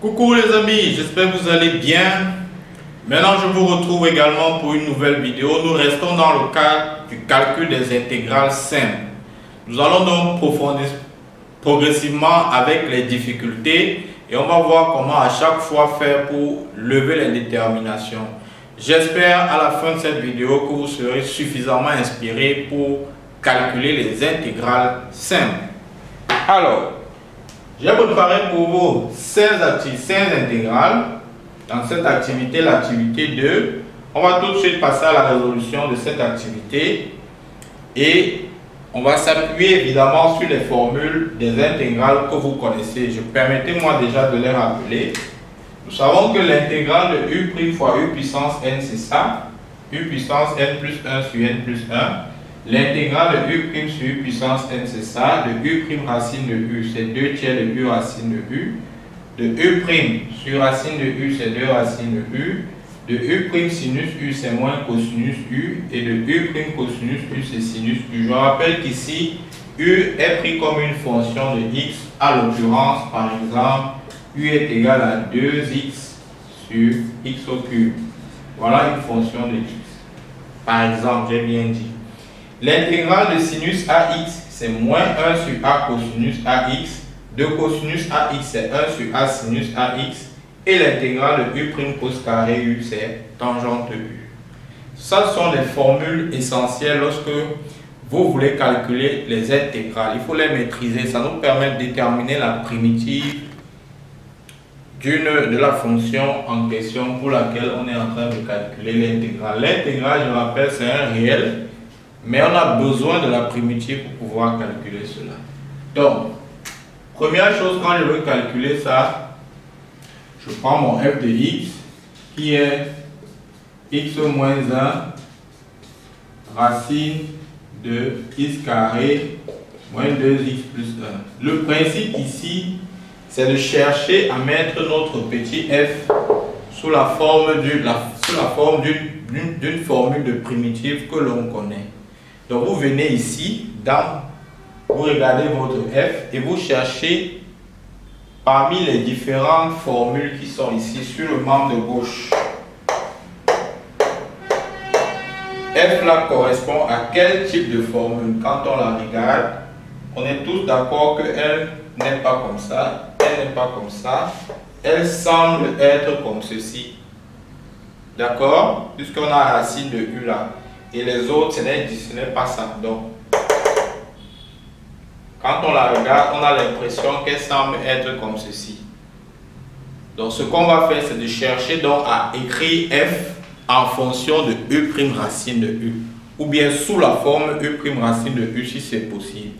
Coucou les amis, j'espère que vous allez bien. Maintenant je vous retrouve également pour une nouvelle vidéo. Nous restons dans le cadre du calcul des intégrales simples. Nous allons donc progressivement avec les difficultés et on va voir comment à chaque fois faire pour lever les déterminations. J'espère à la fin de cette vidéo que vous serez suffisamment inspiré pour calculer les intégrales simples. Alors, j'ai préparé pour vous 16 intégrales. Dans cette activité, l'activité 2, on va tout de suite passer à la résolution de cette activité et on va s'appuyer évidemment sur les formules des intégrales que vous connaissez. Permettez-moi déjà de les rappeler. Nous savons que l'intégrale de u' fois u puissance n, c'est ça. U puissance n plus 1 sur n plus 1. L'intégrale de u' sur u puissance n, c'est ça. De u' racine de u, c'est 2 tiers de u racine de u. De u' sur racine de u, c'est 2 racines de u. De u' sinus u, c'est moins cosinus u. Et de u' cosinus u, c'est sinus u. Je rappelle qu'ici, u est pris comme une fonction de x. À l'occurrence, par exemple, u est égal à 2x sur x au cube. Voilà une fonction de x. Par exemple, j'ai bien dit. L'intégrale de sinus ax, c'est moins 1 sur a cosinus ax. De cosinus ax, c'est 1 sur a sinus ax. Et l'intégrale de u' cos carré u, c'est tangente u. Ça sont des formules essentielles lorsque vous voulez calculer les intégrales. Il faut les maîtriser. Ça nous permet de déterminer la primitive de la fonction en question pour laquelle on est en train de calculer l'intégrale. L'intégrale, je rappelle, c'est un réel, mais on a besoin de la primitive pour pouvoir calculer cela. Donc, première chose, quand je veux calculer ça, je prends mon f de x qui est x moins 1 racine de x carré moins 2x plus 1. Le principe ici, c'est de chercher à mettre notre petit f sous la forme d'une formule de primitive que l'on connaît. Donc vous venez ici, vous regardez votre f et vous cherchez parmi les différentes formules qui sont ici sur le membre de gauche. F là correspond à quel type de formule? Quand on la regarde, on est tous d'accord qu'elle n'est pas comme ça, elle n'est pas comme ça, elle semble être comme ceci. D'accord? Puisqu'on a racine de u là. Et les autres, ce n'est pas ça. Donc, quand on la regarde, on a l'impression qu'elle semble être comme ceci. Donc, ce qu'on va faire, c'est de chercher donc à écrire f en fonction de u' racine de u. Ou bien sous la forme u' racine de u si c'est possible.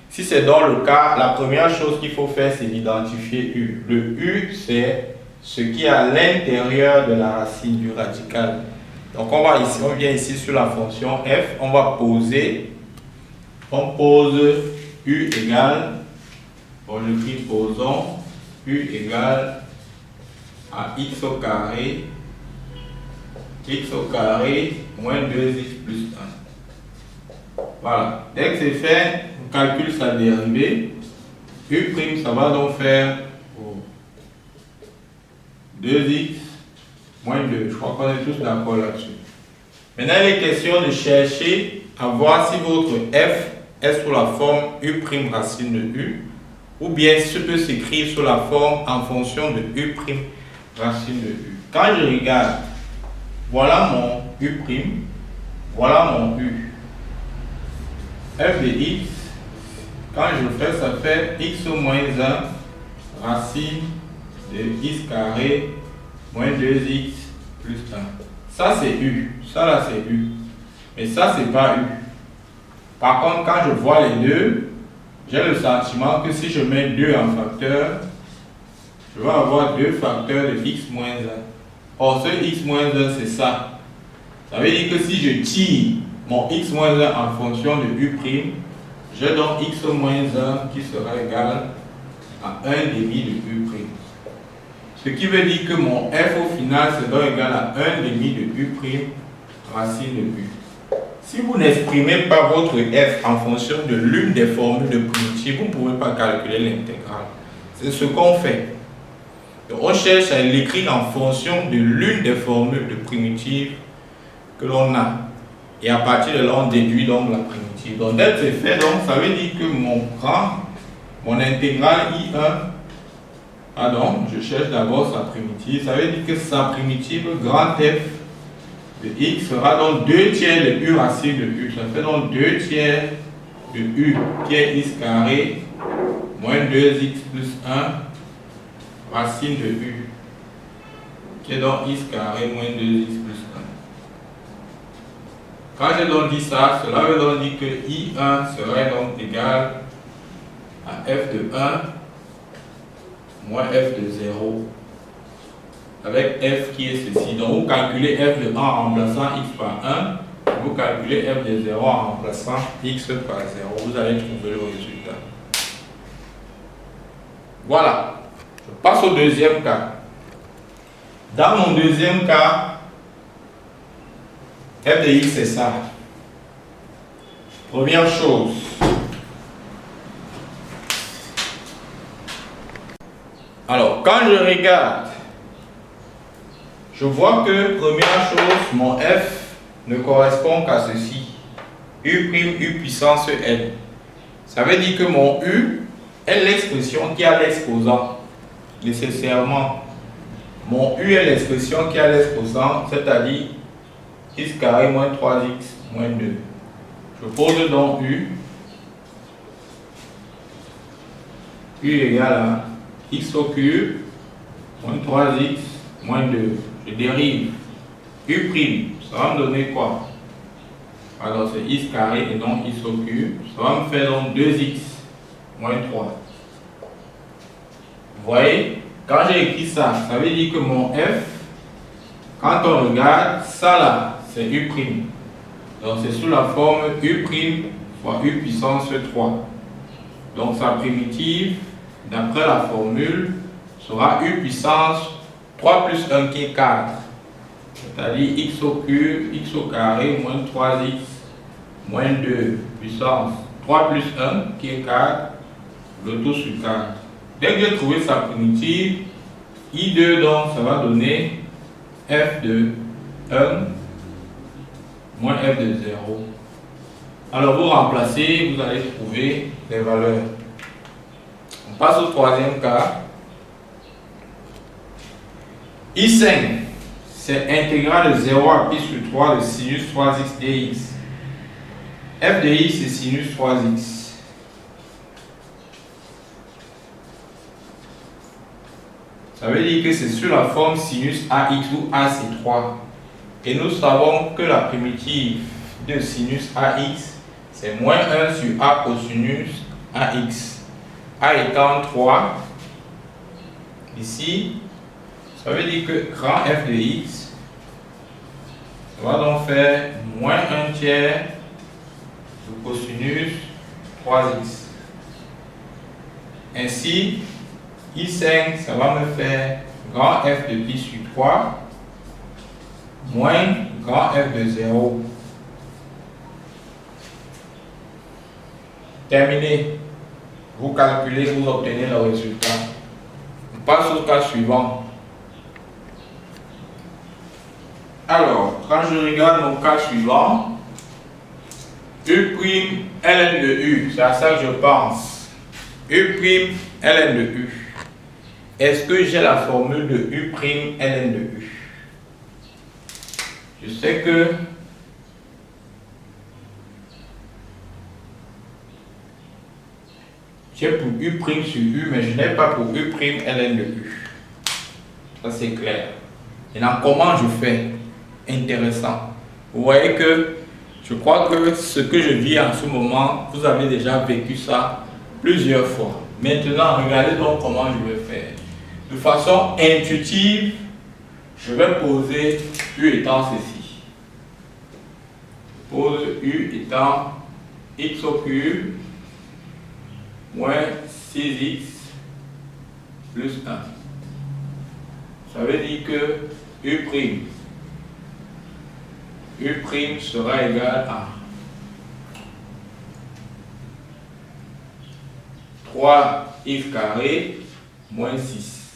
Si c'est dans le cas, la première chose qu'il faut faire, c'est d'identifier u. Le u, c'est ce qui est à l'intérieur de la racine du radical. Donc on vient ici sur la fonction f, on va poser, on pose u égale, on écrit posons, u égale à x au carré moins 2x plus 1. Voilà, dès que c'est fait, on calcule sa dérivée. U', ça va donc faire 2x moins 2. Je crois qu'on est tous d'accord là-dessus. Maintenant, il est question de chercher à voir si votre f est sous la forme u' racine de u ou bien ce peut s'écrire sous la forme en fonction de u' racine de u. Quand je regarde, voilà mon u', voilà mon u. F de x, quand je fais, ça fait x moins 1 racine de x carré moins 2x plus 1. Ça c'est u, ça là c'est u. Mais ça c'est pas u. Par contre, quand je vois les deux, j'ai le sentiment que si je mets 2 en facteur, je vais avoir 2 facteurs de x moins 1. Or ce x moins 1 c'est ça. Ça veut dire que si je tire mon x moins 1 en fonction de u', j'ai donc x moins 1 qui sera égal à 1 demi de u'. Ce qui veut dire que mon f au final sera égal à 1 demi de u' racine de u. Si vous n'exprimez pas votre f en fonction de l'une des formules de primitive, vous ne pouvez pas calculer l'intégrale. C'est ce qu'on fait. Donc, on cherche à l'écrire en fonction de l'une des formules de primitives que l'on a. Et à partir de là, on déduit donc la primitive. Donc, dès que c'est fait, donc, ça veut dire que mon intégrale I1, pardon, je cherche d'abord sa primitive. Ça veut dire que sa primitive, grand F de X sera donc 2 tiers de U racine de U. Ça fait donc 2 tiers de U qui est X carré moins 2X plus 1 racine de U qui est donc X carré moins 2X plus 1. Quand j'ai donc dit ça, cela veut donc dire que I1 serait donc égal à F de 1 moins F de 0 avec F qui est ceci. Donc vous calculez F de 1 en remplaçant X par 1, vous calculez F de 0 en remplaçant X par 0, vous allez trouver le résultat. Voilà, je passe au deuxième cas. Dans mon deuxième cas, F de X c'est ça. Première chose, alors quand je regarde, je vois que première chose, mon F ne correspond qu'à ceci. U', U puissance N. Ça veut dire que mon U est l'expression qui a l'exposant. Nécessairement. Mon U est l'expression qui a l'exposant, c'est-à-dire X carré moins 3X moins 2. Je pose donc U. U égale à X au cube moins 3X moins 2. Je dérive U', ça va me donner quoi? Alors c'est X carré et donc X au cube. Ça va me faire donc 2X moins 3. Vous voyez, quand j'ai écrit ça, ça veut dire que mon F, quand on regarde, ça là, c'est U'. Donc c'est sous la forme U' fois U puissance 3. Donc sa primitive, d'après la formule, sera U puissance 3 plus 1 qui est 4, c'est-à-dire X au cube, X au carré, moins 3X, moins 2, puissance 3 plus 1 qui est 4, le tout sur 4. Dès que j'ai trouvé sa primitive, I2 donc ça va donner F de 1 moins F de 0. Alors vous remplacez, vous allez trouver les valeurs. On passe au troisième cas. I5, c'est intégrale de 0 à pi sur 3 de sinus 3x dx. F de x c'est sinus 3x. Ça veut dire que c'est sur la forme sinus AX où A c'est 3. Et nous savons que la primitive de sinus AX c'est moins 1 sur A cosinus AX. A étant 3, ici, ça veut dire que grand F de X, ça va donc faire moins 1 tiers de cosinus 3x. Ainsi, I5, ça va me faire grand F de pi sur 3 moins grand F de 0. Terminé. Vous calculez, vous obtenez le résultat. On passe au cas suivant. Alors, quand je regarde mon cas suivant, U' ln de U, c'est à ça que je pense. U' ln de U. Est-ce que j'ai la formule de U' ln de U? Je sais que j'ai pour U' sur U, mais je n'ai pas pour U' ln de U. Ça c'est clair. Maintenant, comment je fais? Intéressant. Vous voyez que je crois que ce que je vis en ce moment, vous avez déjà vécu ça plusieurs fois. Maintenant, regardez donc comment je vais faire. De façon intuitive, je vais poser U étant ceci. Je pose U étant X au cube moins 6X plus 1. Ça veut dire que U' sera égal à 3x carré moins 6.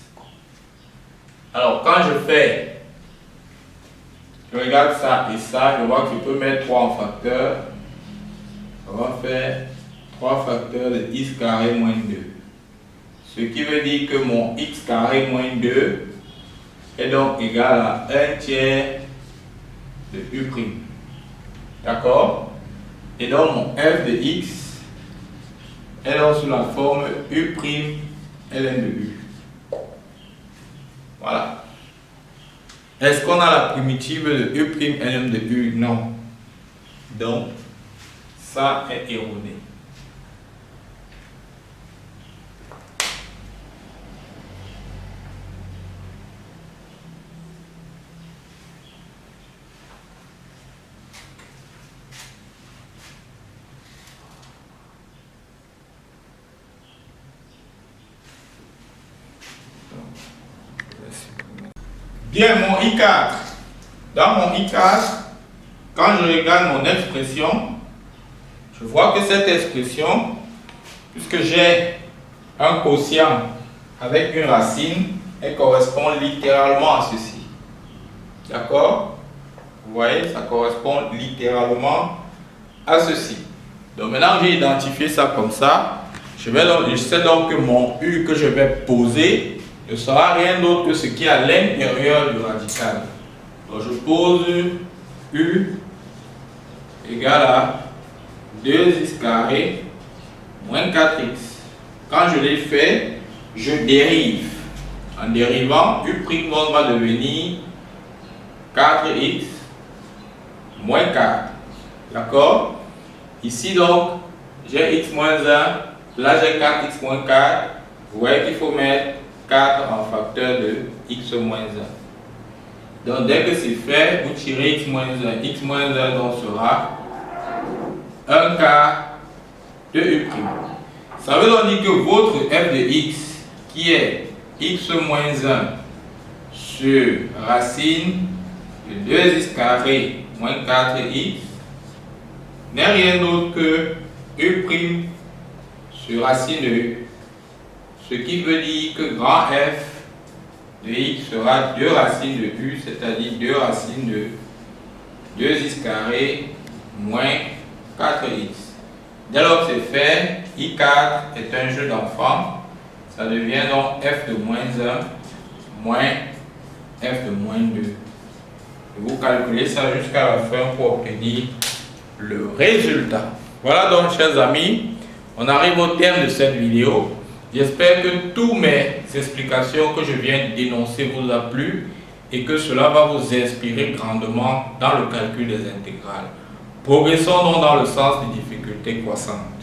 Alors quand je fais, je regarde ça et ça, je vois que je peux mettre 3 en facteur. On va faire 3 facteurs de x carré moins 2. Ce qui veut dire que mon x carré moins 2 est donc égal à 1 tiers de u'. D'accord? Et donc mon f de x est donc sous la forme u' ln de u. Voilà. Est-ce qu'on a la primitive de u' ln de u? Non. Donc, ça est erroné. Bien, mon I4. Dans mon I4, quand je regarde mon expression, je vois que cette expression, puisque j'ai un quotient avec une racine, elle correspond littéralement à ceci. D'accord? Vous voyez, ça correspond littéralement à ceci. Donc maintenant j'ai identifié ça comme ça. Je sais donc que mon U que je vais poser ne sera rien d'autre que ce qui est à l'intérieur du radical. Donc je pose U égale à 2x carré moins 4x. Quand je l'ai fait, je dérive. En dérivant, U' va devenir 4x moins 4. D'accord? Ici donc, j'ai x moins 1, là j'ai 4x moins 4. Vous voyez qu'il faut mettre 4 en facteur de x moins 1. Donc dès que c'est fait, vous tirez x moins 1. X moins 1 donc sera 1 quart de u'. Ça veut donc dire que votre f de x, qui est x moins 1 sur racine de 2x carré moins 4x, n'est rien d'autre que u' sur racine de u. Ce qui veut dire que grand F de x sera 2 racines de u, c'est-à-dire 2 racines de 2x carré moins 4x. Dès lors que c'est fait, I4 est un jeu d'enfant. Ça devient donc f de moins 1 moins f de moins 2. Et vous calculez ça jusqu'à la fin pour obtenir le résultat. Voilà donc, chers amis, on arrive au terme de cette vidéo. J'espère que toutes mes explications que je viens d'énoncer vous a plu et que cela va vous inspirer grandement dans le calcul des intégrales. Progressons donc dans le sens des difficultés croissantes.